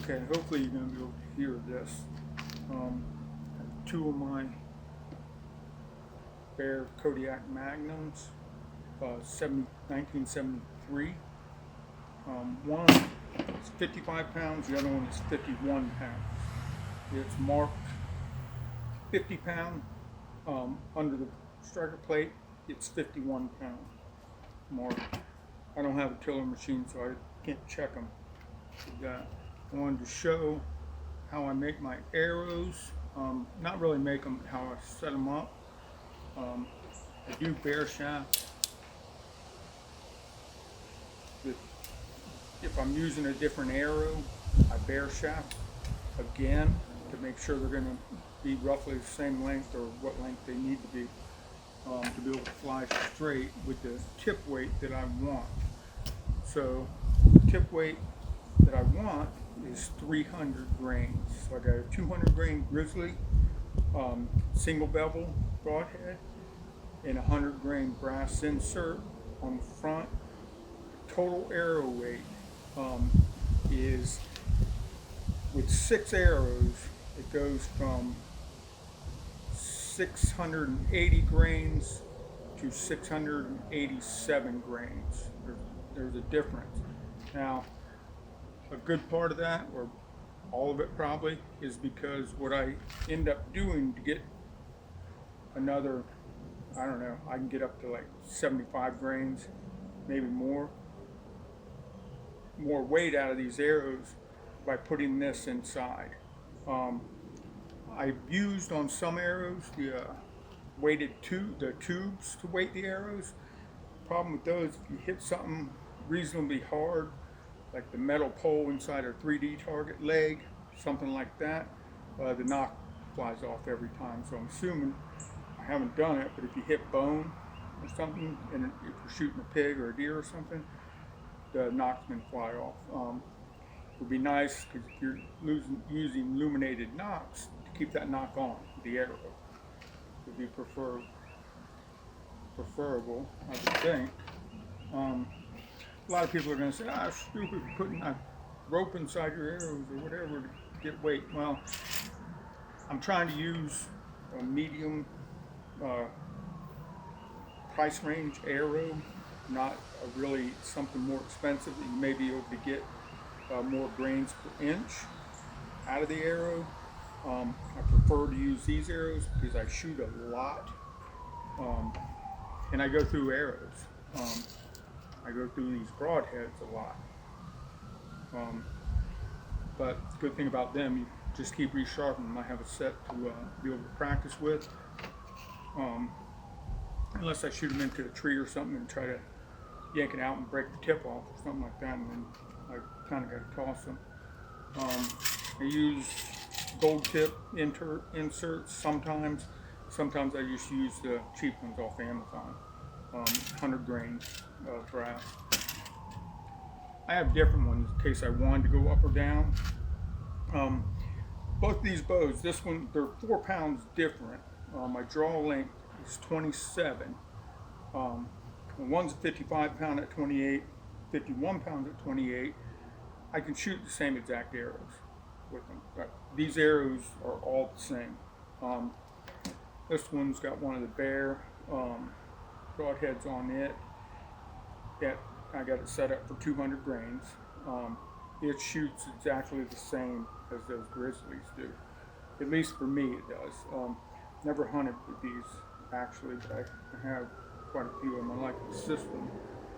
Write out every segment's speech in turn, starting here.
Okay, hopefully you're going to be able to hear this. Two of my Bear Kodiak Magnums, 1973. One is 55 pounds, the other one is 51 pounds. It's marked 50 pound. Under the striker plate, it's 51 pound mark. I don't have a tiller machine, so I can't check them. I wanted to show how I make my arrows. Not really make them, how I set them up. I do bear shaft. If I'm using a different arrow, I bear shaft again to make sure they're going to be roughly the same length or what length they need to be able to fly straight with the tip weight that I want. So the tip weight that I want is 300 grains. So I got a 200 grain grizzly single bevel broadhead and a 100 grain brass insert on the front. Total arrow weight is, with 6 arrows, it goes from 680 grains to 687 grains. There's a difference. Now, a good part of that, or all of it probably, is because what I end up doing to get another, I don't know, I can get up to like 75 grains, maybe more weight out of these arrows by putting this inside. I've used on some arrows the weighted the tubes to weight the arrows. Problem with those, if you hit something reasonably hard, like the metal pole inside a 3D target leg, something like that, the knock flies off every time. So I'm assuming, I haven't done it, but if you hit bone or something, and if you're shooting a pig or a deer or something, the knocks can fly off. It would be nice, because if you're using illuminated knocks, to keep that knock on the arrow. It would be preferable, I would think. A lot of people are going to say, stupid, putting a rope inside your arrows or whatever to get weight. Well, I'm trying to use a medium price range arrow, not a really something more expensive that you may be able to get more grains per inch out of the arrow. I prefer to use these arrows because I shoot a lot, and I go through arrows. I go through these broadheads a lot. But the good thing about them, you just keep resharpening them. I have a set to be able to practice with. Unless I shoot them into a tree or something and try to yank it out and break the tip off or something like that, and then I kind of got to toss them. I use gold tip inserts sometimes. Sometimes I just use the cheap ones off Amazon. 100 grain brass. I have different ones in case I wanted to go up or down. Both these bows, this one, they're 4 pounds different. My draw length is 27. One's a 55 pound at 28, 51 pounds at 28. I can shoot the same exact arrows with them. But these arrows are all the same. This one's got one of the Bear broadheads on it. I got it set up for 200 grains. It shoots exactly the same as those grizzlies do. At least for me it does. Never hunted with these actually, but I have quite a few of them. I like the system.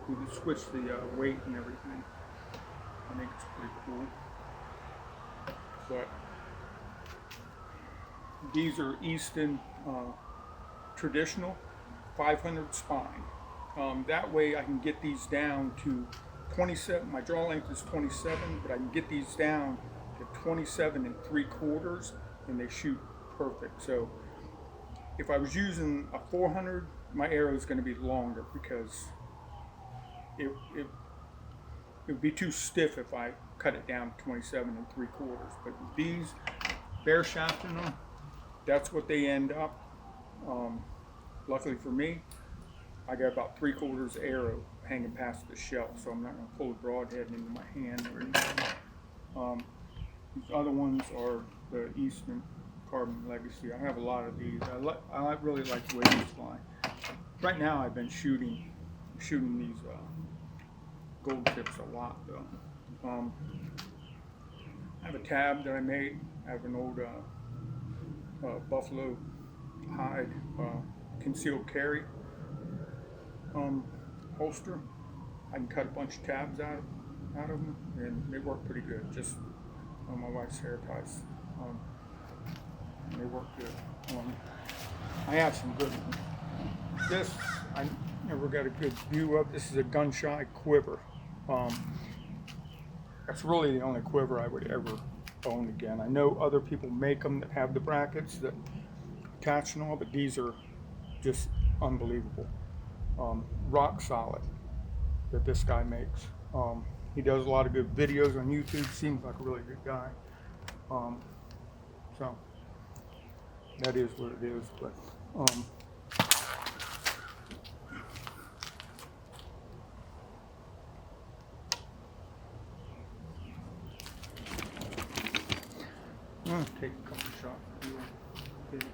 You can switch the weight and everything. I think it's pretty cool. But these are Easton traditional 500 spine. That way I can get these down to 27. My draw length is 27, but I can get these down to 27 3/4, and they shoot perfect. So if I was using a 400, my arrow is going to be longer because it would be too stiff if I cut it down to 27 3/4. But with these, bear shafting them, that's what they end up. Luckily for me, I got about 3/4 arrow hanging past the shelf, so I'm not going to pull the broadhead into my hand or anything. These other ones are the Eastern Carbon Legacy. I have a lot of these. I really like the way these fly. Right now I've been shooting these gold tips a lot though. I have a tab that I made. I have an old buffalo hide concealed carry holster. I can cut a bunch of tabs out of them, and they work pretty good. Just my wife's hair ties. They work good. I have some good ones. This I never got a good view of. This is a gun shy quiver. That's really the only quiver I would ever own again. I know other people make them that have the brackets that attach and all, but these are just unbelievable. Rock solid that this guy makes. He does a lot of good videos on YouTube. Seems like a really good guy. So that is what it is. But I'm gonna take a couple shots here. Okay.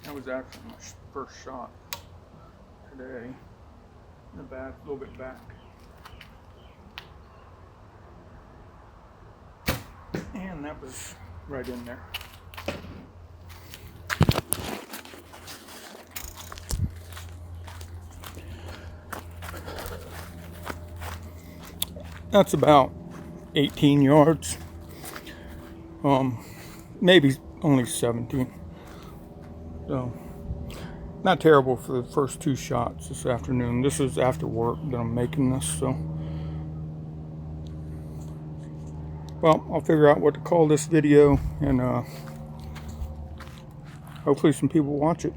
That was actually my first shot today. In the back, a little bit back. And that was right in there. That's about 18 yards. Maybe only 17. So, not terrible for the first two shots this afternoon. This is after work that I'm making this, so. Well, I'll figure out what to call this video, and hopefully some people watch it.